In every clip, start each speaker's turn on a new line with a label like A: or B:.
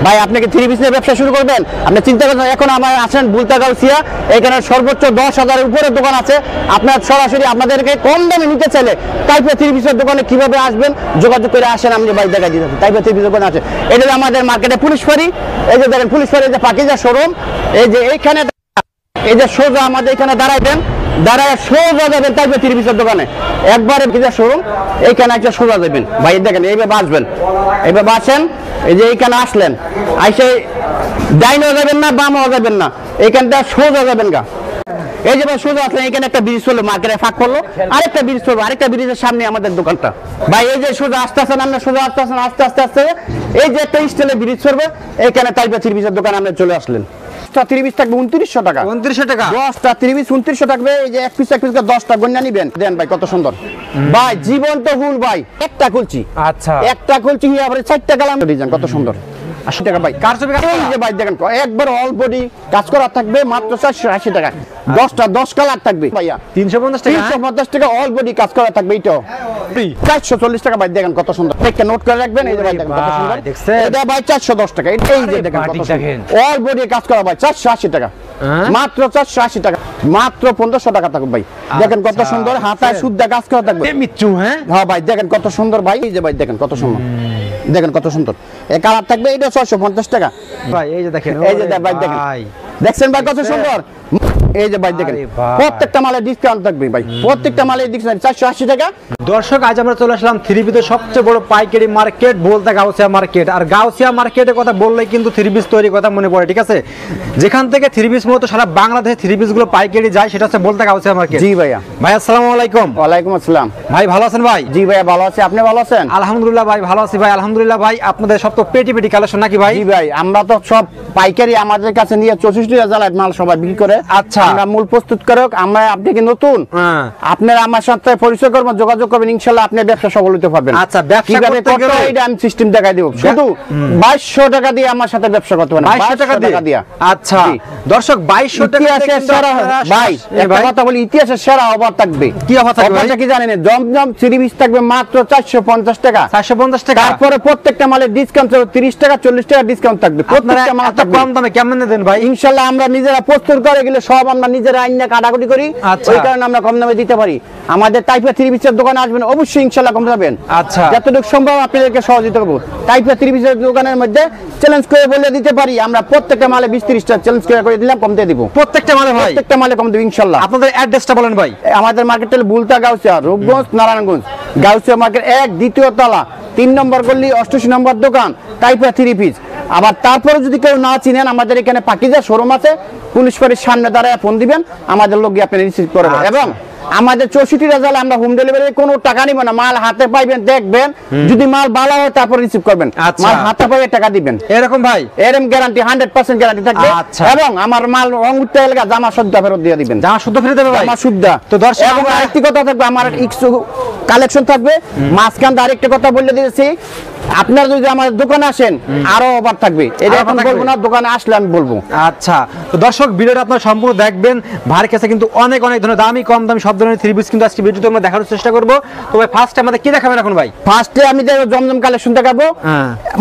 A: ভাই আপনি কি থ্রি পিসের ব্যবসা শুরু করবেন? আপনি চিন্তা করছেন এখন আমার আসেন বুলতা গাউসিয়া, এখানে সর্বোচ্চ 10,000 এর উপরে দোকান আছে। আপনার সরাসরি আপনাদেরকে কম দামে নিতে চাইলে টাইপে থ্রি পিসের দোকানে কিভাবে আসবেন যোগাযোগ করে আসেন, আমি ভাই দেখা দিতেছি। টাইপে থ্রি পিসের দোকানে আছে, এটা আমাদের মার্কেটে পুলিশ ফাঁড়ি। এই যে দেখেন পুলিশ ফাঁড়ি, যে পাকিজা শোরুম, এই যে এইখানে, এই যে সোজা আমাদের এখানে দাঁড়াইবেন, দাঁড়ায় সোজা যাবেন টাইপে থ্রি পিসের দোকানে, একবারে পাকিজা শোরুম, এইখানে একটা সোজা যাবেন ভাই। দেখেন এইভাবে বাসবেন, এইভাবে বাসেন, এই যে এইখানে আসলেন, আইসে ডাইনও যাবেন না বামও যাবেন না, এইখানটা সোজা যাবেন গা। এই যে ভাই সোজা আসলেন, এখানে একটা ব্রিজ চললো, মার্কেটে ফাঁক করলো, আরেকটা ব্রিজ চলবো, আরেকটা ব্রিজের সামনে আমাদের দোকানটা। ভাই এই যে সোজা আসতে আসেন, আমরা সোজা আসতে আসেন, আস্তে আস্তে আস্তে এই যে একটা স্টাইলে ব্রিজ চলবে, এইখানে টাইপে থ্রি পিসের দোকানে আমরা চলে আসলেন। 30 থাকবে 2900 টাকা,
B: 2900 টাকা
A: 10টা 30 2900 থাকবে। এই যে এক পিস 10টা গন্যা নিবেন, দেন ভাই কত সুন্দর ভাই, জীবন তো ফুল ভাই। একটা খুলছি,
B: আচ্ছা
A: একটা খুলছি, আবার 4টা কালাম ডিজাইন, কত সুন্দর। 80 টাকা ভাই। কার ছবি? এই যে ভাই দেখেন একবার অল বডি কাজ করা থাকবে মাত্র 480 টাকা। 10টা 10 কালার থাকবে ভাইয়া
B: 350 টাকা,
A: 350 টাকা অল বডি কাজ করা থাকবে। এটাও 440 টাকা ভাই, দেখেন কত সুন্দর। একটা নোট করে রাখবেন, এই যে ভাই দেখেন কত সুন্দর, এটা ভাই 410 টাকা। এই যে দেখেন কত সুন্দর অল বডি কাজ করা ভাই, 480 টাকা মাত্র, 480 টাকা মাত্র, 1500 টাকা থাকবে ভাই। দেখেন কত সুন্দর, হাতায় শুদ্ধা কাজ করা থাকবে
B: মিচ্ছু।
A: হ্যাঁ ভাই দেখেন কত সুন্দর ভাই, এই যে ভাই দেখেন কত সুন্দর, দেখেন কত সুন্দর এই কালার থাকবে। এটা 650 টাকা
B: ভাই। এই যে দেখেন,
A: এই যে ভাই দেখেন, দেখছেন ভাই কত সুন্দর। এই যে ভাই দেখেন প্রত্যেকটা মালে ডিসকাউন্ট থাকবে ভাই, প্রত্যেকটা মালে ডিসকাউন্ট 480 টাকা।
B: দর্শক আজ আমরা চলে আসলাম থ্রি পিসের সবচেয়ে বড় পাইকারি মার্কেট বলতে গাউসিয়া মার্কেট। আর গাউসিয়া মার্কেটের কথা বললে কিন্তু থ্রি পিস তৈরির কথা মনে পড়ে, ঠিক আছে? যেখান থেকে থ্রি পিস মূলত সারা বাংলাদেশে থ্রি পিস গুলো পাইকারি যায়, সেটা হচ্ছে বলতে গাউসিয়া মার্কেট।
A: জি ভাইয়া।
B: ভাই আসসালামু আলাইকুম।
A: ওয়ালাইকুম আসসালাম।
B: ভাই ভালো আছেন ভাই?
A: জি ভাইয়া ভালো আছি, আপনি ভালো আছেন?
B: আলহামদুলিল্লাহ ভাই ভালো আছি ভাই, আলহামদুলিল্লাহ ভাই। আপনাদের সব তো পেটি পেটি কালেকশন নাকি ভাই?
A: জি ভাই, আমরা তো সব পাইকারি আমাদের কাছে নিয়ে 64টা জেলায় মাল সবাই বিক্রি করে।
B: আচ্ছা,
A: আমরা মূল প্রস্তুতকারক, আমরা। আপনি কি নতুন? আপনারা আমার সাথে পরিচয় করবেন, যোগাযোগ করবেন, ইনশাআল্লাহ আপনি ব্যবসা সফল হতে পারবেন।
B: আচ্ছা, ব্যবসা করতে গেলে
A: এটা আমি সিস্টেম দেখাই দেব। শুধু 2200 টাকা দিয়ে আমার সাথে ব্যবসা করতে পারেন,
B: 2200 টাকা দিয়ে। আচ্ছা দর্শক 2200 টাকা দিয়ে সেরা
A: ভাই, একটা কথা বলি, ইতিহাসের সেরা অফার থাকবে।
B: কি অফার থাকবে?
A: অফারটা কি জানেন? জমজম থ্রি পিস থাকবে মাত্র 450 টাকা,
B: 450 টাকা।
A: তারপরে প্রত্যেকটা মালের ডিসকাউন্ট 30 টাকা 40 টাকা ডিসকাউন্ট থাকবে। প্রত্যেকটা মাল
B: কম দামে কেমন দেন ভাই?
A: ইনশাআল্লাহ আমরা নিজেরা প্রস্তুত করে গেলে সব আমরা নিজেরা আইনা কাটাকুটি করি, ওই কারণে আমরা কম দামে দিতে পারি। আমাদের টাইপের থ্রি পিসের দোকানে আসবেন, অবশ্যই ইনশাআল্লাহ কম পাবেন।
B: আচ্ছা,
A: যতটুকু সম্ভব আপনাদেরকে সহযোগিতা করব। টাইপের থ্রি পিসের দোকানের মধ্যে চ্যালেঞ্জ করে বলে দিতে পারি, আমরা প্রত্যেকটা মালে 20-30 টাকা চ্যালেঞ্জ করে দিলাম, কমতে দিব। প্রত্যেকটা মালে ভাই, প্রত্যেকটা মালে কম দেব ইনশাআল্লাহ।
B: আপনাদের অ্যাড্রেসটা বলেন ভাই।
A: আমাদের মার্কেটের বুলতা গাউসিয়া, রূপগঞ্জ, নারায়ণগঞ্জ। গাউসিয়া মার্কেট 1 দ্বিতীয় তলা 3 নম্বর গলি 88 নম্বর দোকান, টাইপের থ্রি পিস। আবার তারপরে যদি কেউ না চিনেন, আমাদের এখানে পাকিজা শোরুম আছে, পুলিশ ফাঁড়ির সামনে দাঁড়ায় ফোন দিবেন, আমাদের লোক গিয়ে আপনি রিসিভ করবেন। এবং আমাদের 64টা জেলায় আমরা হোম ডেলিভারি কোনো টাকা নিব না, মাল হাতে পাইবেন, দেখবেন, যদি মাল ভালো হয় তারপর রিসিভ করবেন, মাল হাতে পাইয়ে টাকা দিবেন।
B: এরকম ভাই,
A: এরকম গ্যারান্টি 100% গ্যারান্টি থাকবে। এবং আমার মাল রং উঠতে গেলে জামা শুদ্ধ ফেরত দিয়ে দিবেন।
B: জামা শুদ্ধ ফেরত দেবে ভাই?
A: জামা শুদ্ধ। তো দর্শক এবং আরেকটি কথা থাকবে, আমার কিছু কালেকশন থাকবে মাঝখান দিয়ে। আরেকটা কথা বলে দিয়েছি, আপনারা যদি আমার দোকানে আসেন আরো অফার থাকবে, এটা এখন বলবো না, দোকানে আসলে আমি বলবো।
B: আচ্ছা, তো দর্শক ভিডিওটা আপনারা সম্পূর্ণ দেখবেন। ভাইয়ের কাছে কিন্তু অনেক অনেক ধরনের দামি কম দামি সব ধরনের থ্রি পিস কিন্তু আজকে ভিডিওতে আমরা দেখানোর চেষ্টা করব। তো ভাই ফার্স্টে আমাদের কি দেখাবেন এখন ভাই?
A: ফার্স্টে আমি জমজম কালেকশন দেখাবো,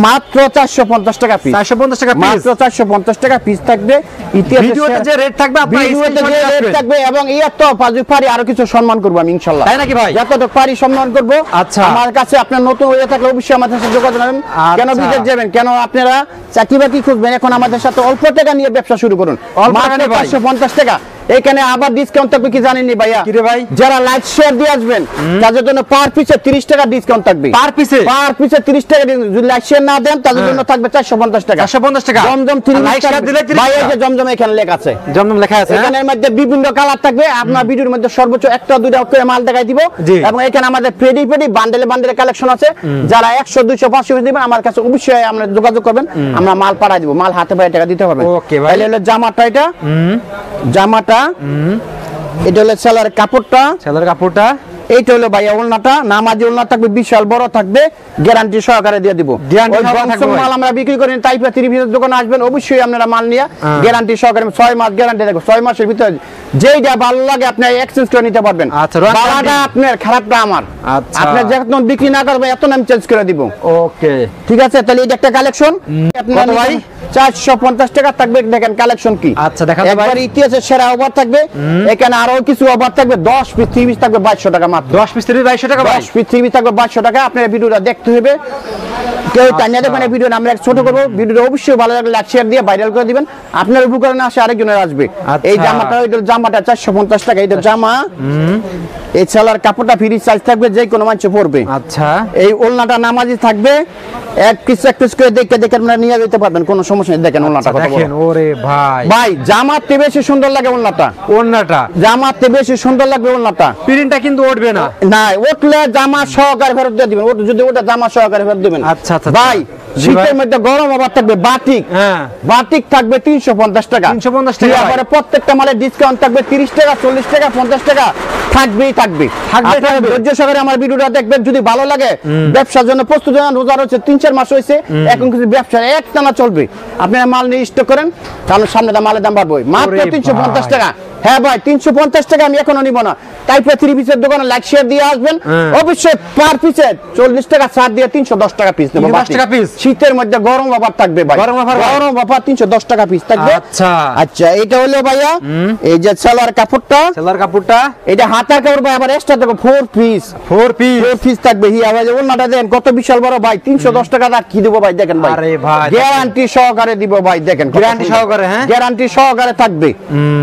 A: মাত্র 450 টাকা পিস।
B: 450 টাকা পিস,
A: মাত্র 450 টাকা পিস থাকবে।
B: ভিডিওতে যে রেট থাকবে আপনারা
A: ভিডিওতে যে রেট থাকবে, এবং এই তো পারি আরো কিছু সম্মান করব আমি ইনশাআল্লাহ।
B: তাই নাকি ভাই?
A: যতটুকু পারি সম্মান করব।
B: আচ্ছা, আমার
A: কাছে আপনার নতুন হয়ে থাকলে অবশ্যই আমাদের সাথে যোগাযোগ করবেন। কেন বিদেশ যাবেন, কেন আপনারা চাকরি বাকরি খুঁজবেন, এখন আমাদের সাথে অল্প টাকা নিয়ে ব্যবসা শুরু করুন। মাত্র 450 টাকা। এখানে আবার ডিসকাউন্ট থাকবে, কি জানেননি ভাইয়া? কি রে ভাই? যারা লাইক শেয়ার দিয়ে আসবেন তাদের জন্য পার পিসে 30 টাকা ডিসকাউন্ট থাকবে। পার পিসে 30 টাকা। যদি লাইক শেয়ার না দেন তাদের জন্য থাকবে 450 টাকা। 450 টাকা জমজম 3 লাইক শেয়ার দিলে ভাই, এই যে জমজম এখানে লেখা আছে, জমজম লেখা আছে। এখানের মধ্যে বিভিন্ন কালার থাকবে। আপনার ভিডিওর মধ্যে সর্বোচ্চ 1-2টা করে মাল দেখাই দিব। এবং এখানে আমাদের পেডি বান্ডেলে বান্ডেলে কালেকশন আছে। যারা 100, 200, 500 দিবেন আমার কাছে অবশ্যই আমরা যোগাযোগ করবেন, আমরা মাল পাঠাই দিব। মাল হাতে পায়ে টাকা দিতে হবে। ওকে ভাই। তাহলে হলো জামাটা, এটা জামাটা, এটা হলো সেলার কাপড়টা, এইটা হলো ভাইয়া ওলনাটা, নামাজি ওলনা থাকবে, বিশাল বড় থাকবে, গ্যারান্টি সহকারে দিয়ে দিব।
B: Guarantee
A: ওই
B: সহকারে থাকবে
A: বংশ মাল আমরা বিক্রি করি তাইপা 30 দোকানে আসবেন, অবশ্যই আপনারা মাল নিয়ে গ্যারান্টি সহকারে 6 মাস গ্যারান্টি দেখো, 6 মাসের ভিতরে যেইটা ভালো লাগে আপনি এক্সচেঞ্জ করে নিতে পারবেন।
B: আচ্ছা, রং
A: ভাড়াটা আপনার, খারাপটা আমার।
B: আচ্ছা।
A: আপনি যখন বিক্রি না করবেন এত আমি চেঞ্জ করে দিব।
B: ওকে,
A: ঠিক আছে, তাহলে এটা একটা কালেকশন আপনার
B: কত ভাই?
A: 450 টাকা থাকবে। দেখেন কালেকশন কি,
B: আচ্ছা, দেখাতে ভাই।
A: একবার ইতিহাসের সেরা অফার থাকবে। এখানে আরো কিছু অফার থাকবে, 10 পিস 3 পিস থাকবে 2200 টাকা মাত্র।
B: 10 পিস 2200 টাকা ভাই।
A: 10 পিস 3 পিস থাকবে 2200 টাকা। আপনার ভিডিওটা দেখতে হবে, কেউ টানিয়ে দেখবেন এই ভিডিও আমরা ছোট করবো। ভিডিওটা অবশ্যই ভালো লাগলে লাইক শেয়ার দিয়ে ভাইরাল করে দিবেন, আপনার উপকারে না আসে আরেকজনের আসবে।
B: আচ্ছা।
A: এই জামাটা, ওইটার জামাটা 450 টাকা, এটা জামা। এই ছেলার কাপড়টা ফ্রি সাইজ থাকবে, যে কোনো মানুষ পরবে।
B: আচ্ছা,
A: এই ওলনাটা নামাজি থাকবে, এক পিস করে দেখে দেখে আপনারা নিয়ে যেতে পারবেন, কোনো সমস্যা নেই। দেখেন ওলনাটা কত বড়।
B: দেখেন, ওরে ভাই,
A: ভাই জামাতে বেশি সুন্দর লাগে ওলনাটা,
B: ওন্নাটা
A: জামাতে বেশি সুন্দর লাগবে ওলনাটা।
B: প্রিন্টটা কিন্তু উঠবে না।
A: না উঠলে জামা সহকারে ফেরত দিয়ে দিবেন, যদি ওটা জামা সহকারে ফেরত দিবেন।
B: আচ্ছা, আচ্ছা,
A: ভাই
B: জি ভাই।
A: শীতের মধ্যে গরম আবার থাকবে বাটিক,
B: হ্যাঁ,
A: বাটিক থাকবে 350 টাকা।
B: 350 টাকা।
A: তারপরে প্রত্যেকটা মালে ডিসকাউন্ট থাকবে 30 টাকা, 40 টাকা, 50 টাকা থাকবেই থাকবে।
B: থাকবে,
A: আপনারা
B: থাকবে।
A: ধৈর্য সহকারে আমার ভিডিওটা দেখবেন, যদি ভালো লাগে ব্যবসার জন্য প্রস্তুত হন। রোজা হচ্ছে 3-4 মাস হয়েছে, এখন কিছু ব্যবসা একটানা চলবে। আপনারা মাল নিয়ে স্টক করেন, কারণ সামনে মালের দাম বাড়বে। মাত্র
B: ওরে
A: 350
B: ভাই।
A: টাকা। হ্যাঁ ভাই, 350 টাকা আমি এখনো নিব না। তাই 3 পিসের দোকানে লাইক শেয়ার দিয়ে আসবেন, অবশ্যই পার পিসে 40 টাকা ছাড় দিয়ে 310 টাকা পিস নেব।
B: 310 টাকা পিস।
A: শীতের মধ্যে গরম অফার থাকবে ভাই,
B: গরম offer ভাই।
A: গরম অফার 310 টাকা পিস থাকবে।
B: আচ্ছা।
A: আচ্ছা, এটা হলো ভাইয়া এই যে সালোয়ার কাপড়টা,
B: সেলার কাপড়টা
A: এটা হাতার কাপড় ভাই, আবার এক্সট্রা থাকবে 4 পিস।
B: 4 পিস।
A: 4 পিস থাকবে। হি আবার ওন্নাটা দেন কত বিশাল বড় ভাই, 310 টাকা আর কি দেব ভাই, দেখেন ভাই।
B: আরে ভাই,
A: গ্যারান্টি সহকারে দিব ভাই, দেখেন
B: গ্যারান্টি সহকারে, হ্যাঁ?
A: গ্যারান্টি সহকারে থাকবে।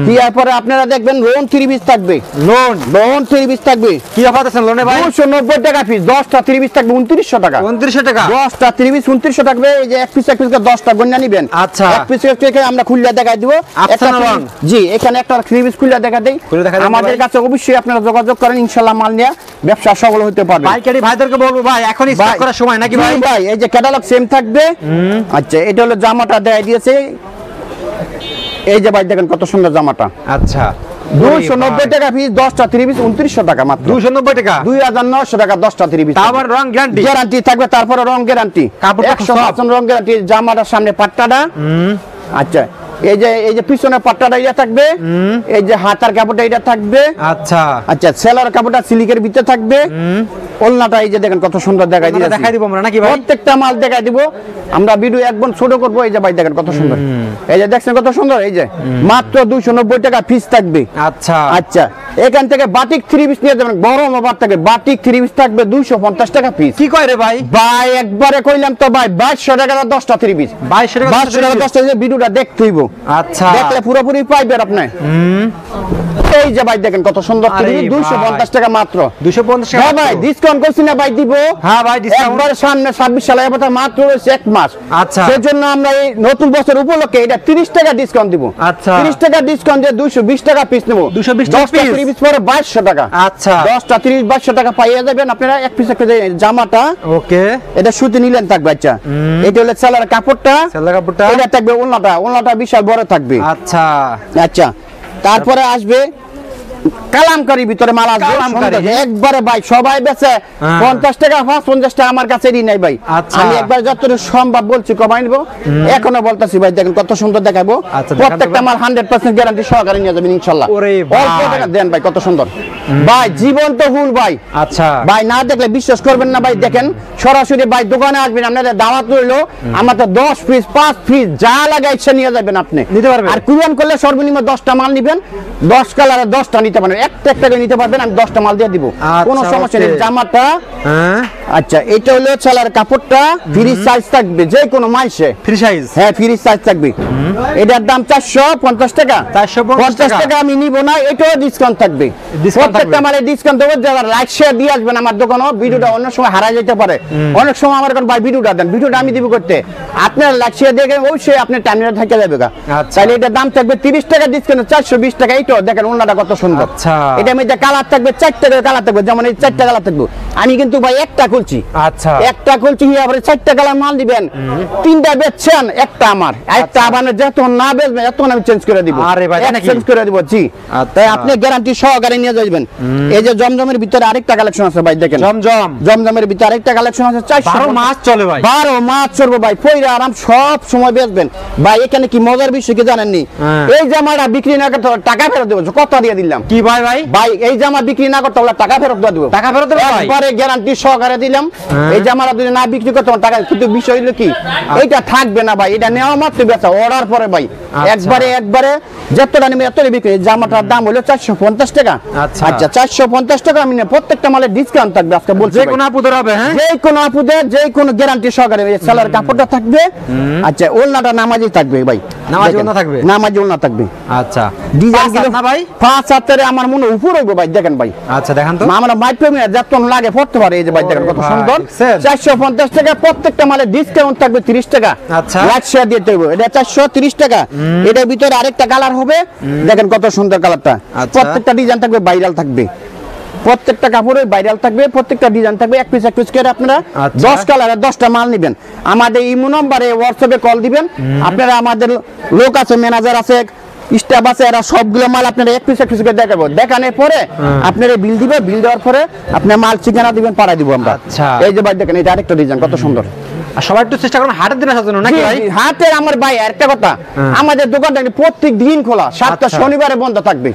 A: কি এরপরে আপনারা দেখবেন লোন 3 পিস থাকবে,
B: লোন
A: লোন 3 পিস থাকবে
B: কি অফার আছেন লোনে ভাই?
A: 290 টাকা পিস, 10টা 3 পিস থাকবে 2900 টাকা।
B: 2900 টাকা।
A: 10টা 3 পিস 2900 থাকবে। এই যে এক পিস করে 10টা গন্যা নেবেন।
B: আচ্ছা।
A: এক পিস থেকে আমরা খুললে দেখাই দিব।
B: আচ্ছা,
A: একটা
B: নরম।
A: জি, এখানে একটা 3 পিস খুললে দেখা দেই।
B: খুলে দেখা দেন
A: আমাদের
B: ভাই।
A: কাছে অবশ্যই আপনারা যোগাযোগ করেন, ইনশাআল্লাহ মাল নিয়ে ব্যবসা সফল হতে পারবে।
B: পাইকারি ভাইদেরকে বলবো ভাই, এখন স্টক করার সময় নাকি ভাই?
A: জি ভাই, এই যে ক্যাটালগ সেম থাকবে। আচ্ছা, এটা হলো জামাটা দেখাই দিয়েছে। এই যে ভাই দেখেন কত সুন্দর জামাটা,
B: আচ্ছা,
A: 290 টাকা পিস, 10টা 3 পিস 2900 টাকা মাত্র।
B: 290 টাকা।
A: 2900 টাকা 10টা 3 পিস।
B: তাও আবার রং গ্যারান্টি।
A: গ্যারান্টি থাকবে, তারপরে রং গ্যারান্টি,
B: কাপড়টা
A: 100% রং গ্যারান্টি। জামাটার সামনে পাট্টাটা, আচ্ছা এই যে পিছনে পাট্টাটা এটা থাকবে, এই যে হাতার কাপড়টা এটা থাকবে।
B: আচ্ছা,
A: আচ্ছা, সেলার কাপড়টা সিল্কের ভিতরে থাকবে। ওলনাটা এই যে দেখেন কত সুন্দর দেখাই
B: আমরা
A: দিয়েছি।
B: দেখাই দিব আমরা নাকি ভাই?
A: প্রত্যেকটা মাল দেখাই দিব আমরা, ভিডিও একদম ছোট করবো। এই যে ভাই দেখেন কত সুন্দর, এই যে দেখছেন কত সুন্দর, এই যে মাত্র 290 টাকা পিস থাকবে।
B: আচ্ছা,
A: আচ্ছা, এখান থেকে বাটিক 3 পিস নিয়ে যাবেন, গরম অফার থাকে। বাটিক 3 পিস থাকবে 250 টাকা পিস।
B: কি কয় রে ভাই?
A: ভাই একবারে কইলাম তো ভাই, 2200 টাকা 10টা 3 পিস।
B: 2200 টাকা
A: 2200 টাকা 10টা, ভিডিওটা দেখতে হইব।
B: আচ্ছা,
A: দেখলে পুরোপুরি পাইবেন আপনি। এই যে ভাই দেখেন কত সুন্দর,
B: আরে
A: 250 টাকা মাত্র।
B: 250 টাকা।
A: হ্যাঁ ভাই, ডিসকাউন্ট করছি না ভাই, দিব।
B: হ্যাঁ ভাই, ডিসকাউন্ট।
A: একবার সামনে 26 সালে এবার মাত্র হয়েছে 1 মাস।
B: আচ্ছা।
A: সেজন্য আমরা এই নতুন বছর উপলক্ষে এটা 30 টাকা ডিসকাউন্ট দিব।
B: আচ্ছা।
A: 30 টাকা ডিসকাউন্ট দিয়ে 220 টাকা পিস নেব।
B: 220 টাকা
A: 10টা
B: piece?
A: 3 পিস পরে 2200 টাকা।
B: আচ্ছা,
A: 10টা 30 2200 টাকা পাইয়ে যাবেন আপনারা। এক পিস একটা জামাটা,
B: ওকে,
A: এটা সুতি নিলেন থাকবে। আচ্ছা, এটা হলো সেলার কাপড়টা,
B: সেলার কাপড়টা।
A: এটা থাকবে ওলনাটা, ওলনাটা বিশাল বড় থাকবে।
B: আচ্ছা,
A: আচ্ছা, তারপরে আসবে কালামকারী ভিতরে মাল আসবে।
B: কালামকারী।
A: সুন্দর, একবারে ভাই সবাই বেচে
B: হ্যাঁ।
A: 50 টাকা 50 টাকা, আমার কাছে নাই ভাই।
B: আচ্ছা।
A: আমি একবার যতটুকু সম্ভব বলছি কমাই নিব, এখনো বলতাছি ভাই। দেখেন কত সুন্দর দেখাবো।
B: আচ্ছা,
A: প্রত্যেকটা
B: দেখান তো
A: মাল 100% গ্যারান্টি সহকারে নিয়ে যাবেন ইনশাআল্লাহ।
B: ওরে
A: অল্প
B: ভাই।
A: টাকা দেন ভাই, কত সুন্দর ভাই, জীবন্ত ফুল ভাই।
B: আচ্ছা,
A: ভাই না দেখলে বিশ্বাস করবেন না ভাই। দেখেন সরাসরি ভাই দোকানে আসবেন, আপনাদের দাওয়াত রইলো। আমাদের 10 পিস 5 পিস যা লাগে ইচ্ছা নিয়ে যাবেন আপনি,
B: নিতে পারবেন।
A: আর কুরিয়ান করলে সর্বনিম্ন 10টা মাল নিবেন, 10 কালারে 10টা নিতে পারবেন। একটা করে নিতে পারবেন, আমি 10টা মাল দিয়ে দিব,
B: আচ্ছা,
A: কোনো সমস্যা নেই।
B: ওকে।
A: জামাটা,
B: হ্যাঁ,
A: আচ্ছা এটা হলো ছেলার কাপড়টা, ফ্রি সাইজ থাকবে যে কোনো মাইসে।
B: Free size.
A: হ্যাঁ, ফ্রি সাইজ থাকবে। এটার দাম 450 টাকা।
B: 450
A: টাকা আমি নিব না, এটাও ডিসকাউন্ট থাকবে।
B: ডিসকাউন্ট
A: প্রত্যেকটা
B: থাকবে।
A: মালে ডিসকাউন্ট দেবো। যারা লাইক শেয়ার দিয়ে আসবেন আমার দোকানে, ভিডিওটা অন্য সময় হারাই যেতে পারে। অনেক সময় আমার এখন ভাই ভিডিওটা দেন, ভিডিওটা আমি দিব করতে, আপনার লাইক শেয়ার দিয়ে গেলে অবশ্যই আপনার টাইমটা থেকে যাবে।
B: আচ্ছা।
A: তাহলে এটার দাম থাকবে 30 টাকা ডিসকাউন্ট, 420 টাকা। এইটাও দেখেন ওনাটা কত সুন্দর।
B: আচ্ছা।
A: এটা মধ্যে কালার থাকবে 4টা করে কালার থাকবে, যেমন এই 4টা কালার থাকবে। আমি কিন্তু ভাই একটা খুলছি। কলচি।
B: আচ্ছা
A: একটা কলচি নিয়ে আবার 4টা কালার মাল দিবেন, 3টা বেচছেন, একটা আমার, একটা আবার যত না বেচবেন এত আমি চেঞ্জ করে দিব।
B: আরে ভাই নাকি
A: চেঞ্জ করে দিব জি। তাই আপনি গ্যারান্টি সহকারে নিয়ে যাবেন। এই যে জমজমের ভিতরে আরেকটা কালেকশন আছে ভাই, দেখেন জমজমের ভিতরে আরেকটা কালেকশন আছে,
B: 12 মাস চলে ভাই,
A: 12 মাস চলবে ভাই, পয়রা আরাম সব সময় বেচবেন ভাই। এখানে কি মজার বিষয় কি জানেননি, এই জামাটা বিক্রি না করতে হলে টাকা ফেরত দেব, কত দিয়ে দিলাম
B: কি ভাই ভাই
A: ভাই, এই জামা বিক্রি না করতে হলে টাকা ফেরত দেব,
B: টাকা ফেরত দেব ভাই,
A: একবারে গ্যারান্টি সহকারে দিলাম। এই জামাটা যদি না বিক্রি করতে হলে টাকা, কিন্তু বিষয় হলো কি এইটা থাকবে না ভাই, এটা নেওয়া মাত্র বেচা, অর্ডার পরে ভাই একবারে যতটা নেবে এতটা বিক্রি। এই জামাটার দাম হলো 450 টাকা। আচ্ছা 450 টাকা আমি প্রত্যেকটা মালে ডিসকাউন্ট থাকবে আজকে বলছি,
B: যে কোনো আপুদের হবে, হ্যাঁ
A: যে কোনো আপুদের যে কোনো গ্যারান্টি সহকারে সেলার কাপড়টা থাকবে। আচ্ছা ওলনাটা নামাজি থাকবে ভাই,
B: নামাজি ওলনা থাকবে,
A: নামাজি ওলনা থাকবে।
B: আচ্ছা
A: ডিজাইন গুলো
B: না ভাই
A: 5 হাতের আমার মনে উপর হইবে ভাই, দেখেন ভাই।
B: আচ্ছা দেখান তো,
A: আমরা মাইক্রোমিটার যত লাগে পড়তে পারে। এই যে ভাই দেখেন কত সুন্দর, 450 টাকা প্রত্যেকটা মালে ডিসকাউন্ট থাকবে 30 টাকা।
B: আচ্ছা
A: লাইট শেয়ার দিতে হবে, এটা 430 টাকা। এটার ভিতরে আরেকটা কালার হবে, দেখেন কত সুন্দর কালারটা। প্রত্যেকটা ডিজাইন থাকবে ভাইরাল থাকবে, প্রত্যেকটা কাপড়ে ভাইরাল থাকবে, প্রত্যেকটা ডিজাইন থাকবে। এক পিস করে আপনারা 10 কালারের 10টা মাল নেবেন, আমাদের ইমো নম্বরে হোয়াটসঅ্যাপে কল দিবেন। আপনারা আমাদের লোক আছে, ম্যানেজার আছে, স্টাফ আছে, এরা সবগুলো মাল আপনারা এক পিস করে দেখাবো। দেখানোর পরে আপনারা বিল দিবে, বিল দেওয়ার পরে আপনি মাল ঠিকানা দিবেন, পাঠাই দিব আমরা। এই যে ভাই দেখেন এটা আরেকটা ডিজাইন কত সুন্দর।
B: আর সবাই একটু চেষ্টা করুন হাটের দিন আসার জন্য নাকি ভাই?
A: হাটের আমার ভাই আরেকটা কথা, আমাদের দোকানটা প্রত্যেক দিন খোলা, 7টা শনিবারে বন্ধ থাকবে।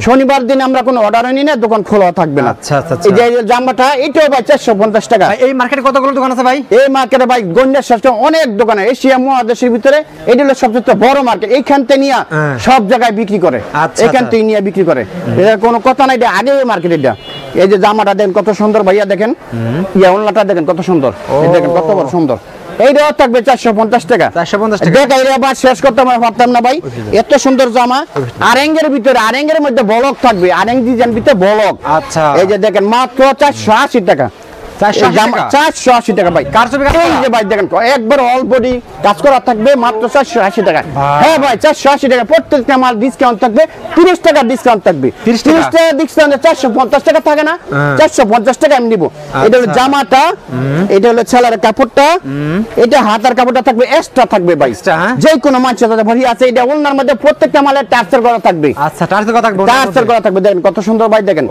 A: শনিবার দিন আমরা কোনো অর্ডার নিই না, দোকান খোলা থাকবে না। এই যে জামাটা এটাও ভাই 450 টাকা।
B: এই মার্কেটে কতগুলো দোকান আছে ভাই?
A: এই মার্কেটে ভাই গঞ্জার শেষে অনেক দোকান, এশিয়া মহাদেশের ভিতরে এটা হলো সবচেয়ে বড় মার্কেট। এইখান থেকে নিয়ে সব জায়গায় বিক্রি করে, এখান থেকে নিয়ে বিক্রি করে, এটা কোনো কথা নাই, এটা আগে মার্কেট। এটা এই যে জামাটা দেখেন কত সুন্দর ভাইয়া, দেখেন ইয়া ওলনাটা দেখেন কত সুন্দর, এই দেখেন কত বড় সুন্দর। এইটাও থাকবে 450 টাকা।
B: 450 টাকা
A: দেখ এইটা আবার শেষ করতে পারতাম না ভাই, এত সুন্দর জামা। আরেঙ্গের ভিতরে, আরেঙ্গের মধ্যে বলক থাকবে, আরেঙ্গ ডিজাইন ভিতরে বলক।
B: আচ্ছা
A: এই যে দেখেন মাত্র 480 টাকা। 480 টাকা ভাই, এই যে ভাই দেখেন একবার অল বডি কাজ করা থাকবে, মাত্র 480 টাকা। হ্যাঁ ভাই 480 টাকা, প্রত্যেকটা মাল ডিসকাউন্ট থাকবে, 30 টাকা ডিসকাউন্ট থাকবে। 30 টাকা ডিসকাউন্ট, 450 টাকা থাকে না, 450 টাকা আমি নিব। এটা হলো জামাটা, এটা হলো ছেলের কাপড়টা, এটা হাতার কাপড়টা থাকবে এক্সট্রা থাকবে ভাই, যে কোনো মানুষের সাথে ভরি আছে। এটা ওনার মধ্যে প্রত্যেকটা মালে টার্সেল করা থাকবে।
B: আচ্ছা টার্সেল করা থাকবে,
A: টার্সেল করা থাকবে। দেখেন কত সুন্দর ভাই, দেখেন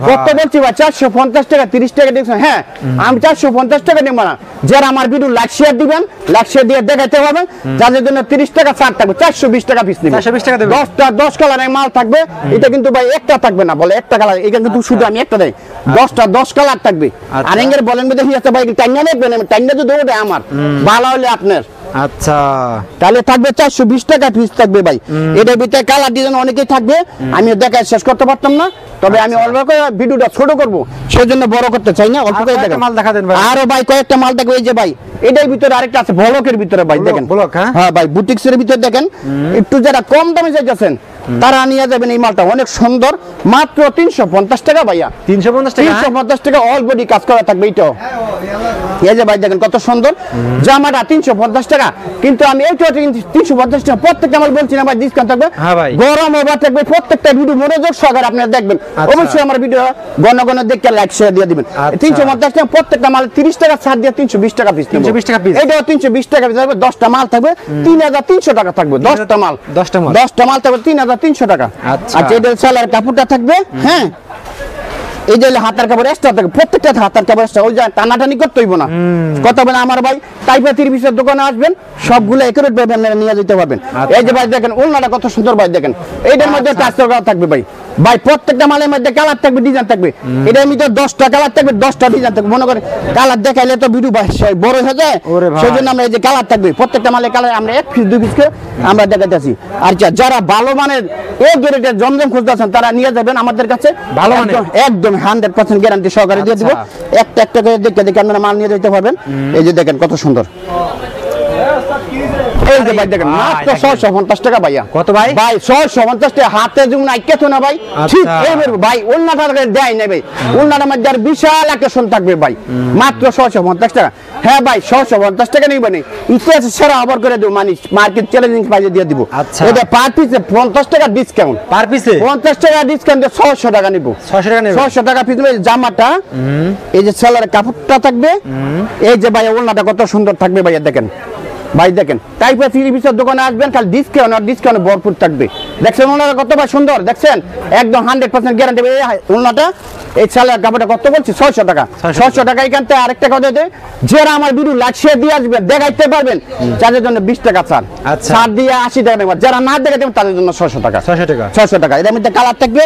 A: কত বলছি ভাই, 450 টাকা, 30 টাকা ডিসকাউন্ট। হ্যাঁ আমি 450 টাকা নেব না, যারা আমার ভিডিও লাইক শেয়ার দিবেন, লাইক শেয়ার দিয়ে দেখাতে হবে, যাদের জন্য 30 টাকা ছাড় থাকবে, 420 টাকা পিস নেবেন।
B: 420 টাকা দেবেন।
A: 10 কালারের মাল থাকবে, এটা কিন্তু ভাই একটা থাকবে না, বলে একটা কালার, এটা কিন্তু শুধু আমি একটা দেই, 10 কালার থাকবে। আর এঙ্গের বলেন মধ্যে কি আছে ভাই, টাইনা দেখবেন, টাইনা যদি ওটা আমার ভালো হলে আপনার।
B: আচ্ছা
A: তাহলে থাকবে 420 টাকা পিস থাকবে ভাই। এটার ভিতরে কালার ডিজাইন অনেকেই থাকবে, আমি দেখায় শেষ করতে পারতাম না, তবে আমি অল্প করে ভিডিওটা ছোট করব, সেজন্য বড় করতে চাই না, অল্প করে দেখাবো।
B: মাল দেখা দেন ভাই,
A: আরো ভাই কয়েকটা মাল দেখো। এই যে ভাই এটার ভিতরে আরেকটা আছে ব্লকের ভিতরে ভাই, দেখেন
B: ব্লক।
A: হ্যাঁ ভাই বুটিক্সের ভিতরে দেখেন, একটু যারা কম দামে চাইছেন তারা নিয়ে যাবেন এই মালটা, অনেক সুন্দর, মাত্র 350 টাকা ভাইয়া। 350 টাকা অল বডি কাজ করা থাকবে। এইটাও এই যে ভাই দেখেন কত সুন্দর জামাটা, 350 টাকা। কিন্তু আমি এইটা 350 টাকা প্রত্যেকটা মাল বলছি না ভাই, ডিসকাউন্ট থাকবে। গরম ওভার থাকবে, প্রত্যেকটা ভিডিও মনোযোগ সহকারে আপনারা দেখবেন। অবশ্যই আমার ভিডিও গণ দেখে লাইক শেয়ার দিয়ে দিবেন। 350 টাকা প্রত্যেকটা মাল, 30 টাকা ছাড় দিয়ে 320 টাকা পিস। 320 টাকা পিস, এটাও 320 টাকা পিস থাকবে। 10টা মাল থাকবে 3300 টাকা থাকবে, 10টা মাল 10টা মাল থাকবে 3300 টাকা। আচ্ছা এটা সেলার কাপড়টা থাকবে। হ্যাঁ এই যে হাতার কাপড় এক্সট্রা থাকবে, প্রত্যেকটা হাতার কাপড় এক্সট্রা, ওই যে টানাটানি করতে হইব না, কথা বলে আমার ভাই টাইপে 30 দোকানে আসবেন, সবগুলো একুরেট ভাবে আপনারা নিয়ে যেতে পারবেন। এই যে ভাই দেখেন ওলনাটা কত সুন্দর ভাই, দেখেন এইটার মধ্যে টার্সেল করা থাকবে ভাই। ভাই প্রত্যেকটা মালের মধ্যে কালার থাকবে, ডিজাইন থাকবে। এটার মধ্যে 10টা কালার থাকবে, 10টা ডিজাইন থাকবে। মনে করেন কালার দেখাইলে তো ভিডিও বড় হয়ে যায়, সেজন্য আমরা এই যে কালার থাকবে, প্রত্যেকটা মালের কালার আমরা 1 পিস 2 পিস করে আমরা দেখাইতেছি। আর যারা ভালো মানের এই গ্রেডের জমজম খুঁজতেছেন তারা নিয়ে যাবেন আমাদের কাছে, ভালো মানের একদম 100% গ্যারান্টি সহকারে দিয়ে দিব। একটা করে দেখে আপনারা মাল নিয়ে যেতে পারবেন। এই যে দেখেন কত সুন্দর, এই যে ভাই দেখেন মাত্র 650 টাকা ভাইয়া।
B: কত ভাই?
A: ভাই 650 টাকা হাতে যেমন আইকে তো না ভাই, ঠিক এইবার ভাই ওন্নাটা দেয় না ভাই, ওন্নাটার মধ্যে আর বিশাল আকর্ষণ থাকবে ভাই, মাত্র 650 টাকা। হ্যাঁ ভাই 650 টাকা নিবে না, ইতিহাস সেরা অফার করে দেব, মানে মার্কেট চ্যালেঞ্জিং প্রাইসে দিয়ে দিব।
B: আচ্ছা।
A: এটা পার পিসে 50 টাকা ডিসকাউন্ট,
B: পার পিসে
A: 50 টাকা ডিসকাউন্ট দিয়ে 600 টাকা নিব।
B: 600 টাকা নেবে।
A: 600 টাকা পিস জামাটা, এই যে সেলারের কাপড়টা থাকবে, এই যে ভাই ওড়নাটা কত সুন্দর থাকবে ভাইয়া দেখেন, ভাই দেখেন টাইপের থ্রি পিসের দোকানে আসবেন খালি ডিসকাউন্ট আর ডিসকাউন্ট ভরপুর থাকবে। দেখছেন ওনারা কত ভাই সুন্দর, দেখছেন একদম 100% গ্যারান্টি। ওনাটা এই সেলার কাপড়টা কত বলছি 600 টাকা। 600 টাকা এখান থেকে আরেকটা কথা দেয়, যারা আমার ভিডিও লাইক দিয়ে আসবেন দেখাইতে পারবেন তাদের জন্য 20 টাকা ছাড়,
B: আচ্ছা।
A: ছাড় দিয়ে 80 টাকা নেবেন, যারা না দেখাতে তাদের জন্য 600 টাকা।
B: 600 টাকা
A: 600 টাকা। এর মধ্যে কালার থাকবে,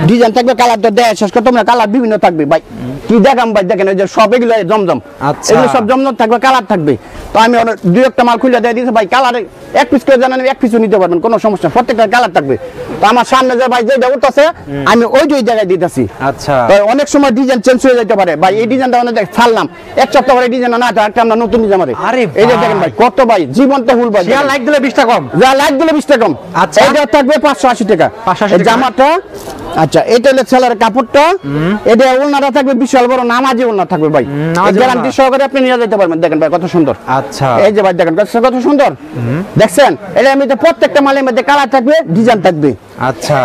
A: ডিজাইন থাকবে, কালার তো দেয় শেষ করতে, তোমরা কালার বিভিন্ন থাকবে ভাই, কি দেখাম ভাই দেখেন এই যে সব এগুলো জমজম,
B: আচ্ছা।
A: এগুলো সব জমজম থাকবে, কালার থাকবে। তো আমি দুই একটা মাল খুলে দিয়ে দিয়েছি ভাই, কালার এক পিস করে জানেন এক পিসও নিতে পারবেন, কোনো সমস্যা, প্রত্যেকটা কালার থাকবে। তো আমার সামনে যে ভাই যেটা উঠতেছে আমি ওই জায়গায় দিতেছি।
B: আচ্ছা।
A: তো অনেক সময় ডিজাইন চেঞ্জ হয়ে যেতে পারে ভাই, এই ডিজাইনটা অনেক ছাড়লাম এক সপ্তাহ পরে ডিজাইন না থাকে, একটা আমরা নতুন ডিজাইন মারে।
B: আরে
A: এই যে দেখেন ভাই কত ভাই জীবন্ত ফুল ভাই,
B: যা লাইক দিলে 20 টাকা কম,
A: যা লাইক দিলে 20 টাকা কম।
B: আচ্ছা।
A: এটা থাকবে 580 টাকা
B: 580
A: এই জামাটা। আচ্ছা এটা হলো ছেলের কাপড়টা, এটা ওড়নাটা থাকবে বিশাল বড় নামাজি ওড়না থাকবে ভাই,
B: নামাজি
A: গ্যারান্টি সহকারে আপনি নিয়ে যেতে পারবেন। দেখেন ভাই কত সুন্দর,
B: আচ্ছা।
A: এই যে ভাই দেখেন কত সুন্দর, দেখছেন এর মধ্যে প্রত্যেকটা মালের মধ্যে কালার থাকবে, ডিজাইন থাকবে।
B: আচ্ছা।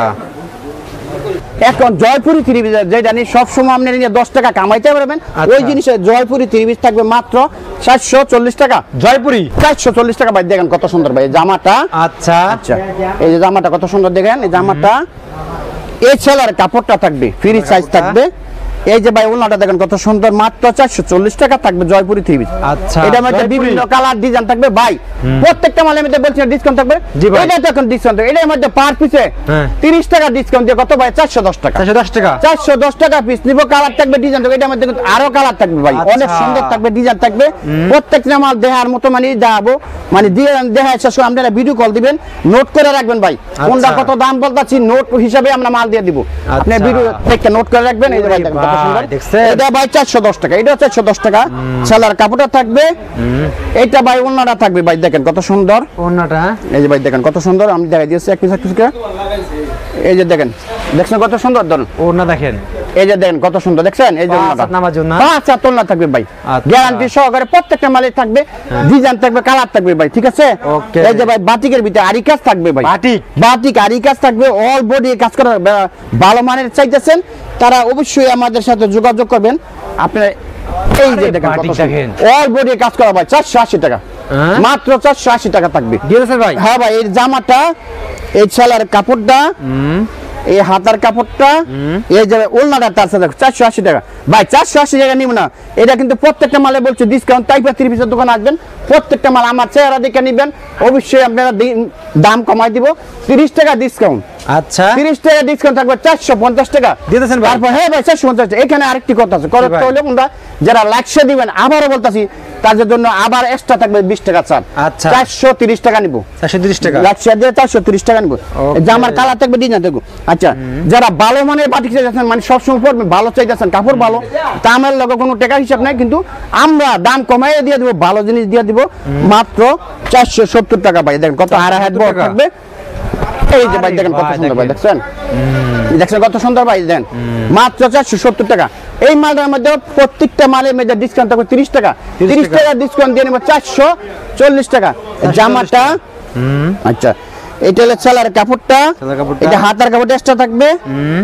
A: এখন জয়পুরি থ্রি পিস যেটা নিয়ে সবসময় আপনি নিয়ে 10 টাকা কামাইতে পারবেন,
B: আচ্ছা।
A: ওই জিনিসে জয়পুরি থ্রি পিস থাকবে মাত্র 440 টাকা।
B: জয়পুরি
A: 440 টাকা ভাই, দেখেন কত সুন্দর ভাই জামাটা।
B: আচ্ছা।
A: আচ্ছা এই যে জামাটা কত সুন্দর দেখেন, এই জামাটা এই ছেলের কাপড়টা থাকবে ফ্রি সাইজ থাকবে। এই যে ভাই ওনাটা দেখেন কত সুন্দর, মাত্র 440 টাকা থাকবে জয়পুরি থ্রি পিস।
B: আচ্ছা।
A: এটার মধ্যে
B: জয়পুরি।
A: বিভিন্ন কালার ডিজাইন থাকবে ভাই, প্রত্যেকটা মালের মধ্যে বলছি ডিসকাউন্ট থাকবে।
B: জি ভাই।
A: এটা এখন ডিসকাউন্ট, এটার মধ্যে পার পিসে
B: হ্যাঁ।
A: 30 টাকা ডিসকাউন্ট দিয়ে কত ভাই 410 টাকা।
B: 410 টাকা
A: 410 টাকা পিস নিব, কালার থাকবে, ডিজাইন থাকবে, এটার মধ্যে কিন্তু আরো কালার থাকবে ভাই,
B: আচ্ছা।
A: অনেক সুন্দর থাকবে, ডিজাইন থাকবে, প্রত্যেকটা মাল দেখার মতো মানে দেখাবো, মানে দিয়ে দেখা শেষ করে আপনারা ভিডিও কল দিবেন, নোট করে রাখবেন ভাই, কোনটা কত দাম বলতাছি নোট হিসাবে আমরা মাল দিয়ে দিব, আপনি ভিডিও দেখে নোট করে রাখবেন। এই যে ভাই দেখেন কত সুন্দর,
B: দেখছেন?
A: এটা ভাই 410 টাকা, এটা 410 টাকা। সেলার কাপড়টা থাকবে, এটা ভাই ওন্নাটা থাকবে ভাই দেখেন কত সুন্দর,
B: ওন্নাটা
A: এই যে ভাই দেখেন কত সুন্দর, আমি দেখাই দিয়েছি এক পিস করে, এই যে দেখেন দেখছেন কত সুন্দর ধরুন,
B: ওন্না দেখেন,
A: এই যে দেখেন কত সুন্দর, দেখছেন এই যে
B: নামার জন্য
A: আচ্ছা তোলনা থাকবে ভাই,
B: আচ্ছা।
A: গ্যারান্টি সহকারে প্রত্যেকটা মালে থাকবে, ডিজাইন থাকবে, কালার থাকবে ভাই, ঠিক আছে।
B: ওকে।
A: এই যে ভাই বাটিকের ভিতরে আরি কাজ থাকবে ভাই, বাটিক আরি কাজ থাকবে, অল বডি কাজ করা ভালো মানের চাইতেছেন তারা অবশ্যই আমাদের সাথে যোগাযোগ করবেন। আপনারা এই যে দেখেন কত অল বডি কাজ করা ভাই 480 টাকা, মাত্র 480 টাকা থাকবে
B: ভাই।
A: হ্যাঁ ভাই এই জামাটা, এই ছেলার কাপড়টা, এই হাতার কাপড়টা, এই যে ওলনাটা তার সাথে 480 টাকা ভাই, 480 টাকা নিব না, এটা কিন্তু প্রত্যেকটা মালে বলছে ডিসকাউন্ট। টাইপের 3 পিসের দোকানে আসবেন, প্রত্যেকটা মাল আমার চেহারা দেখে নিবেন, অবশ্যই আপনারা দাম কমাই দিব, 30 টাকা ডিসকাউন্ট।
B: আচ্ছা
A: 30 টাকা ডিসকাউন্ট থাকবে 450 টাকা
B: দিতেছেন ভাই।
A: তারপর হ্যাঁ ভাই 450 টাকা। এখানে আরেকটি কথা আছে, করতে হলে তোমরা যারা লাইকশে দিবেন, আবারও বলতাছি তাদের জন্য আবার এক্সট্রা থাকবে 20 টাকা ছাড়।
B: আচ্ছা
A: 430 টাকা নিব,
B: 430 টাকা
A: লাইকশে দিয়ে 430 টাকা নিব। জামার কালার থাকবে, ডিজাইন থাকবে। আচ্ছা যারা ভালো মানের বাটিক চাইতেছেন, মানে সবসময় পড়বেন ভালো চাইতেছেন, কাপড় ভালো, দামের লগে কোনো টাকা হিসাব নাই, কিন্তু আমরা দাম কমাইয়ে দিয়ে দিব, ভালো জিনিস দিয়ে দিব, মাত্র 470 টাকা ভাই। দেখেন কত হারা হাত বড় থাকবে, এই যে ভাই দেখেন কত সুন্দর ভাই, দেখছেন দেখছেন কত সুন্দর ভাই, দেন মাত্র 470 টাকা। এই মালটার মধ্যে প্রত্যেকটা মালের মধ্যে ডিসকাউন্ট থাকবে 30 টাকা, 30 টাকা ডিসকাউন্ট দিয়ে নেব 440 টাকা জামাটা। আচ্ছা এটা হলো সেলার কাপড়টা, এটা হাতার কাপড়টা এক্সট্রা থাকবে।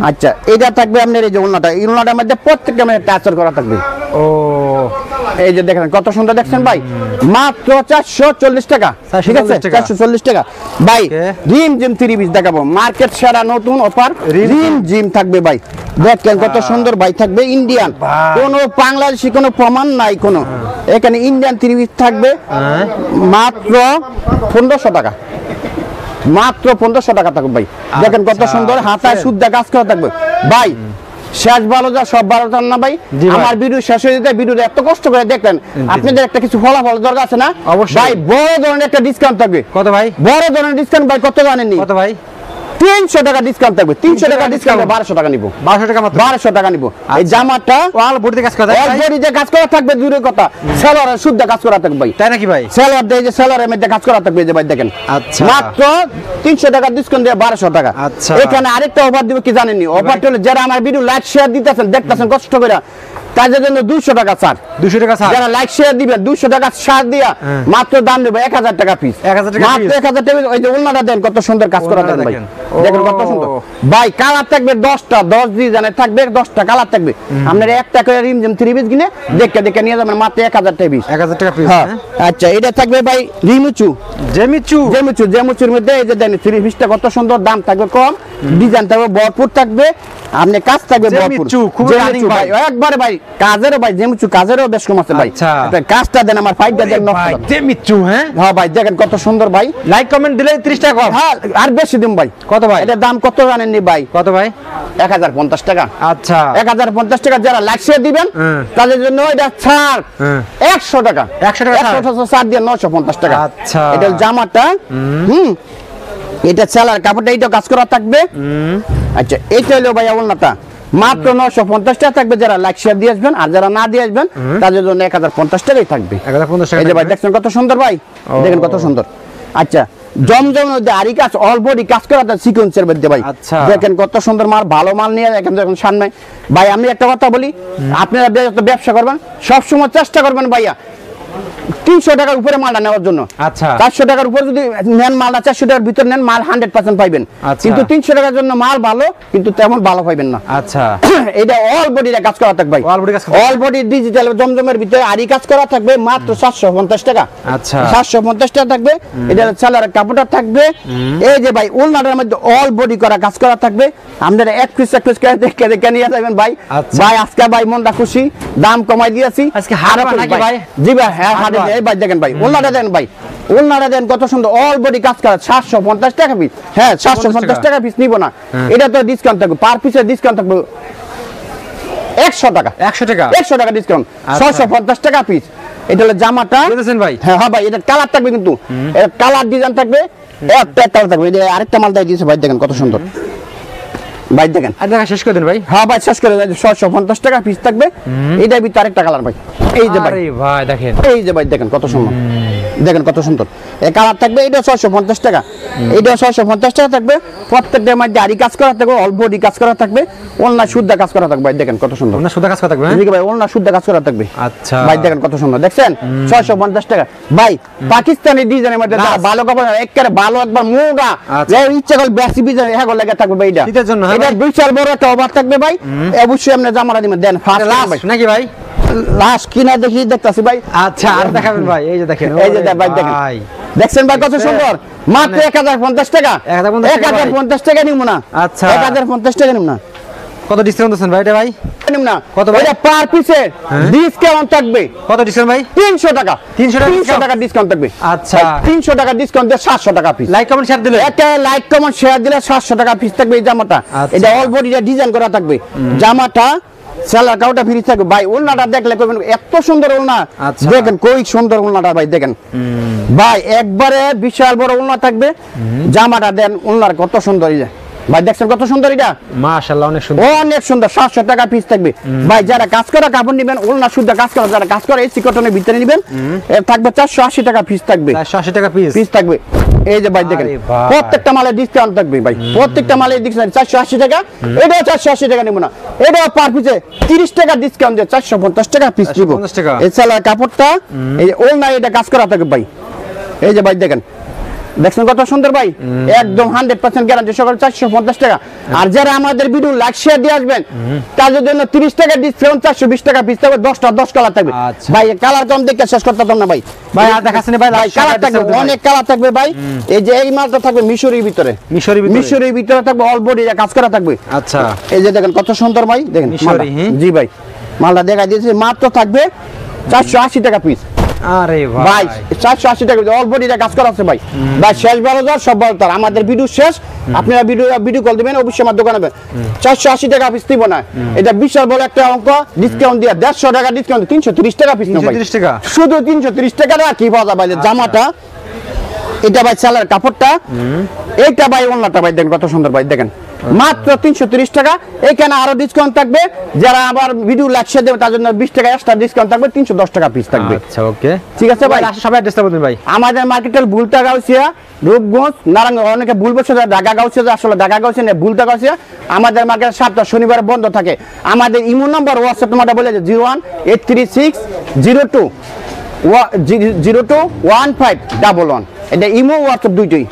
A: আচ্ছা এটা থাকবে আপনার এই যে ওন্নাটা, এই ওন্নাটার মধ্যে প্রত্যেকটা মানে টাচর করা থাকবে।
B: ও
A: এই যে দেখেন কত সুন্দর, দেখছেন ভাই মাত্র 440 টাকা, ঠিক আছে 440 টাকা ভাই। রিম জিম 3 পিস দেখাবো, মার্কেট সেরা নতুন অফার, রিম জিম থাকবে ভাই, দেখেন কত সুন্দর ভাই থাকবে, ইন্ডিয়ান, কোনো বাংলাদেশি কোনো প্রমাণ নাই কোনো, এখানে ইন্ডিয়ান 3 পিস থাকবে মাত্র 1500 টাকা, মাত্র 1500 টাকা থাকবে ভাই। দেখেন কত সুন্দর, হাতায় শুদ্ধ কাজ করা থাকবে ভাই। শেষ ভালো যা সব ভালো তার না ভাই, আমার ভিডিও শেষ হয়ে যেতে, ভিডিওটা এত কষ্ট করে দেখলেন, আপনাদের একটা কিছু ফলাফল দরকার আছে না ভাই, বড় ধরনের একটা ডিসকাউন্ট থাকবে।
B: কত ভাই?
A: বড় ধরনের ডিসকাউন্ট ভাই, কত জানেন নি?
B: কত ভাই?
A: 300 টাকা ডিসকাউন্ট থাকবে, 300 টাকা ডিসকাউন্ট 1200 টাকা নিব,
B: 1200 টাকা মাত্র।
A: 1200 টাকা নিব। এই জামাটা
B: অল বডিতে কাজ করা
A: অল বডিতে কাজ করা থাকবে, দূরের কথা সেলরে শুদ্ধ কাজ করা থাকবে ভাই,
B: তাই নাকি ভাই?
A: সেলর দেয় যে সেলরের মধ্যে কাজ করা থাকবে, এই যে ভাই দেখেন
B: আচ্ছা।
A: মাত্র 300 টাকা ডিসকাউন্ট দিয়ে 1200 টাকা।
B: আচ্ছা।
A: এখানে আরেকটা অফার দিব কি জানেননি? অফারটা হলো যারা আমার ভিডিও লাইক শেয়ার দিতেছেন, দেখতেছেন কষ্ট করে, তাদের জন্য 200 টাকা ছাড়।
B: 200 টাকা ছাড়।
A: যারা লাইক শেয়ার দিবেন 200 টাকা ছাড় দিয়া মাত্র দাম নেবে 1000 টাকা পিস,
B: 1000 টাকা
A: মাত্র 1000 টাকা। ওই যে উন্নাটা দেন কত সুন্দর কাজ করা দেন ভাই, দেখেন কত সুন্দর ভাই। কালার থাকবে 10টা, 10 ডিজাইনের থাকবে 10টা কালার থাকবে। আপনারা একটা করে রিমঝিম 3 পিস কিনে দেখে নিয়ে যাবেন মাত্র 1000 টাকা পিস।
B: 1000 টাকা পিস।
A: হ্যাঁ আচ্ছা, এটা থাকবে ভাই রিমুচু,
B: জেমিচু।
A: জেমুচুর মধ্যে এই যে দেন 3 পিসটা কত সুন্দর, দাম থাকবে কম, ডিজাইন থাকবে ভরপুর থাকবে, আপনি কাজ থাকবে ভরপুর।
B: জেমিচু খুব রানিং ভাই,
A: একবারে ভাই কাজেরও ভাই, জেমুচু কাজেরও বেশ কম আছে ভাই।
B: আচ্ছা।
A: এটা কাজটা দেন আমার ফাইটটা দেন
B: ভাই জেমিচু। হ্যাঁ
A: হ্যাঁ ভাই দেখেন কত সুন্দর ভাই।
B: লাইক কমেন্ট দিলে 30 টাকা কম।
A: হ্যাঁ আর বেশি দিন ভাই।
B: কত ভাই?
A: এটার দাম কত জানেন নি ভাই?
B: কত ভাই?
A: 1050 টাকা।
B: আচ্ছা
A: 1050 টাকা যারা লাইক শেয়ার দিবেন তাদের জন্য এটা ছাড় 100 টাকা,
B: 100 টাকা ছাড়।
A: 100 ছাড় দিয়ে 950 টাকা।
B: আচ্ছা।
A: এটা জামাটা এটা সেলার কাপড়টা এইটা কাজ করা থাকবে। আচ্ছা এইটা হলো ভাই ওলনাটা মাত্র 950 টাকা থাকবে, যারা লাইক শেয়ার দিয়ে আসবেন, আর যারা না দিয়ে আসবেন তাদের জন্য 1050 টাকাই থাকবে।
B: 1050 টাকা।
A: এই যে ভাই দেখছেন কত সুন্দর ভাই, দেখেন কত সুন্দর। আচ্ছা জমজম মধ্যে আরি কাজ অল বডি কাজ করা সিকোয়েন্সের মধ্যে ভাই,
B: আচ্ছা।
A: দেখেন কত সুন্দর মাল, ভালো মাল নিয়ে দেখেন দেখুন সামনে ভাই। আমি একটা কথা বলি, আপনারা ব্যবসা করবেন সবসময় চেষ্টা করবেন ভাইয়া 300 টাকার উপরে মালটা নেওয়ার জন্য।
B: আচ্ছা
A: 400 টাকার উপরে যদি নেন মালটা, 400 টাকার ভিতর নেন মাল 100% পাইবেন।
B: আচ্ছা।
A: কিন্তু 300 টাকার জন্য মাল ভালো কিন্তু তেমন ভালো পাইবেন না।
B: আচ্ছা
A: এটা অল বডিটা কাজ করা থাকবে ভাই,
B: All body কাজ করা।
A: অল বডি ডিজিটাল জমজমের ভিতরে আরি কাজ করা থাকবে মাত্র 750 টাকা।
B: আচ্ছা
A: 750 টাকা থাকবে। এটা সেলারের কাপড়টা থাকবে। এই যে ভাই ওলনাটার মধ্যে অল বডি করা কাজ করা থাকবে। আপনারা এক পিস করে দেখে নিয়ে যাবেন ভাই।
B: আচ্ছা।
A: ভাই আজকে ভাই মনটা খুশি, দাম কমাই দিয়েছি
B: আজকে হাট নাকি ভাই?
A: জি ভাই হ্যাঁ হাটে এই ভাই দেখেন ভাই ওলনাটা দেন ভাই, ওলনাটা দেন কত সুন্দর অল বডি কাজ করা 750 টাকা পিস। হ্যাঁ 750 টাকা পিস নিব না, এটা তো ডিসকাউন্ট থাকবে, পার পিসের ডিসকাউন্ট থাকবে 100 টাকা,
B: 100 টাকা
A: 100 টাকা ডিসকাউন্ট,
B: আচ্ছা।
A: 650 টাকা পিস। এটা হলো জামাটা,
B: বুঝেছেন ভাই?
A: হ্যাঁ হ্যাঁ ভাই এটা কালার থাকবে, কিন্তু এটা কালার ডিজাইন থাকবে, একটা কালার থাকবে। এটা আরেকটা মাল দিয়েছে ভাই দেখেন কত সুন্দর ভাই দেখেন।
B: আর দেখা শেষ করে দেন ভাই।
A: হ্যাঁ ভাই শেষ করে 650 টাকা পিস থাকবে। এটার ভিতরে আরেকটা কালার ভাই, এই যে ভাই,
B: আরে ভাই দেখেন,
A: এই যে ভাই দেখেন কত সুন্দর, দেখেন কত সুন্দর এই কালার থাকবে। এটা 650 টাকা, এটা 650 টাকা থাকবে। প্রত্যেকটার মধ্যে আরি কাজ করা থাকবে, অল বডি কাজ করা থাকবে, ওলনা শুদ্ধ কাজ করা থাকবে ভাই দেখেন কত সুন্দর।
B: আপনার সুদা কাজ করা থাকবে। হ্যাঁ
A: এদিকে ভাই ওলনা শুদ্ধ কাজ করা থাকবে।
B: আচ্ছা
A: ভাই দেখেন কত সুন্দর, দেখছেন 650 টাকা ভাই। পাকিস্তানি ডিজাইনের মধ্যে যারা ভালো কাপড় একেবারে ভালো একবার মোটা,
B: আচ্ছা।
A: যে ইচ্ছা করলে বেশি ডিজাইন হ্যাঁ লাগে থাকবে ভাই। এটা
B: শীতের জন্য, হ্যাঁ
A: এটা
B: ভাই।
A: বিশাল বড় একটা অফার থাকবে ভাই। অবশ্যই আপনি জামাটা দিবেন দেন ফার্স্ট
B: লাস্ট
A: ভাই,
B: নাকি ভাই?
A: লাস্ট কিনা দেখি দেখতাছি ভাই।
B: আচ্ছা আর দেখাবেন ভাই, এই যে দেখেন,
A: এই যে ভাই দেখেন, দেখছেন ভাই কত সুন্দর, মাত্র 1050 টাকা। 1050 টাকা নিব না।
B: আচ্ছা
A: 1050 টাকা নিব না।
B: কত ডিসকাউন্ট দিচ্ছেন ভাই এটা ভাই?
A: নিব না
B: কত ভাই?
A: এটা পার পিসে ডিসকাউন্ট থাকবে
B: কত ডিসকাউন্ট ভাই?
A: 300 টাকা,
B: 300 টাকা
A: 300 টাকা ডিসকাউন্ট থাকবে।
B: আচ্ছা
A: 300 টাকা ডিসকাউন্ট দিয়ে 700 টাকা পিস।
B: লাইক কমেন্ট শেয়ার দিলে
A: একটা লাইক কমেন্ট শেয়ার দিলে 700 টাকা পিস থাকবে এই জামাটা।
B: আচ্ছা।
A: এটা অল বডিটা ডিজাইন করা থাকবে জামাটা, সেলার কাউটা ফ্রি থাকবে ভাই। ওলনাটা দেখলে কইবেন এত সুন্দর ওলনা,
B: আচ্ছা।
A: দেখেন কই সুন্দর ওলনাটা ভাই দেখেন ভাই, একবারে বিশাল বড় ওলনা থাকবে। জামাটা দেন ওলনার কত সুন্দর, এই যে ভাই দেখছেন কত সুন্দর, এটা
B: মাশাআল্লাহ অনেক সুন্দর,
A: অনেক সুন্দর। 700 টাকা পিস থাকবে ভাই। যারা কাজ করা কাপড় নিবেন, ওলনা শুদ্ধ কাজ করা, যারা কাজ করে এসি কটনের ভিতরে নিবেন, এর থাকবে 480 টাকা পিস থাকবে,
B: 480 টাকা পিস।
A: পিস থাকবে। এই যে ভাই দেখেন
B: আরে ভাই।
A: প্রত্যেকটা মালে ডিসকাউন্ট থাকবে ভাই, প্রত্যেকটা মালে ডিসকাউন্ট 480 টাকা। এটাও 480 টাকা নিব না, এটাও পার পিসে 30 টাকা ডিসকাউন্ট দিয়ে 450 টাকা পিস নিব।
B: 450 টাকা।
A: এই সেলার কাপড়টা, এই যে ওলনা এটা কাজ করা থাকবে ভাই। এই যে ভাই দেখেন, দেখছেন কত সুন্দর ভাই, একদম 100% গ্যারান্টি সকাল 450 টাকা। আর যারা আমাদের ভিডিও লাইক শেয়ার দিয়ে আসবেন তাদের জন্য 30 টাকা ডিসকাউন্ট, 420 টাকা পিস থাকবে, 10টা 10 কালার থাকবে
B: আচ্ছা।
A: ভাই। কালার কম দেখে শেষ করতে পারতাম না ভাই।
B: ভাই আর দেখাচ্ছেন ভাই,
A: কালার থাকবে, অনেক কালার থাকবে ভাই। এই যে এই মালটা থাকবে মিশরের ভিতরে, মিশরের ভিতরে থাকবে অল বডি কাজ করা থাকবে।
B: আচ্ছা
A: এই যে দেখেন কত সুন্দর ভাই, দেখেন
B: মিশরি,
A: মালটা।
B: হ্যাঁ?
A: জি ভাই মালটা দেখাই দিয়েছি, মাত্র থাকবে 480 টাকা পিস
B: আরে
A: ভাই। 480 টাকা অল বডিটা কাজ করা আছে ভাই। ভাই শেষ ভালো যার সব ভালো তার, আমাদের ভিডিও শেষ, আপনারা ভিডিও কল দিবেন, অবশ্যই আমার দোকানে আসবেন। 480 টাকা পিস দিব না, এটা বিশাল বড় একটা অঙ্ক। ডিসকাউন্ট দিয়ে 150 টাকা ডিসকাউন্ট, 330 টাকা পিস নেব ভাই।
B: 330 টাকা
A: শুধু 330 টাকা কি পাওয়া যায় ভাই? জামাটা এটা ভাই চালের কাপড়টা, এইটা ভাই অন্যটা ভাই দেখেন কত সুন্দর ভাই, দেখেন মাত্র 330 টাকা। এখানে আরো ডিসকাউন্ট থাকবে, যারা আবার ভিডিও লাইকশে দেবে তার জন্য 20 টাকা এক্সট্রা ডিসকাউন্ট থাকবে, 310 টাকা পিস থাকবে।
B: আচ্ছা ওকে,
A: ঠিক আছে ভাই।
B: সবাই অ্যাড্রেসটা বলুন ভাই।
A: আমাদের মার্কেটের বুলতা গাউসিয়া, রূপগঞ্জ, নারায়ণ, অনেকে ভুল বলছে ঢাকা গাউসিয়া, আসলে ঢাকা গাউসিয়া না, বুলতা গাউসিয়া। আমাদের মার্কেট সপ্তাহ শনিবার বন্ধ থাকে। আমাদের ইমো নম্বর, হোয়াটসঅ্যাপ নাম্বারটা বলে 0183602 021511। এটা ইমো হোয়াটসঅ্যাপ দুইটাই।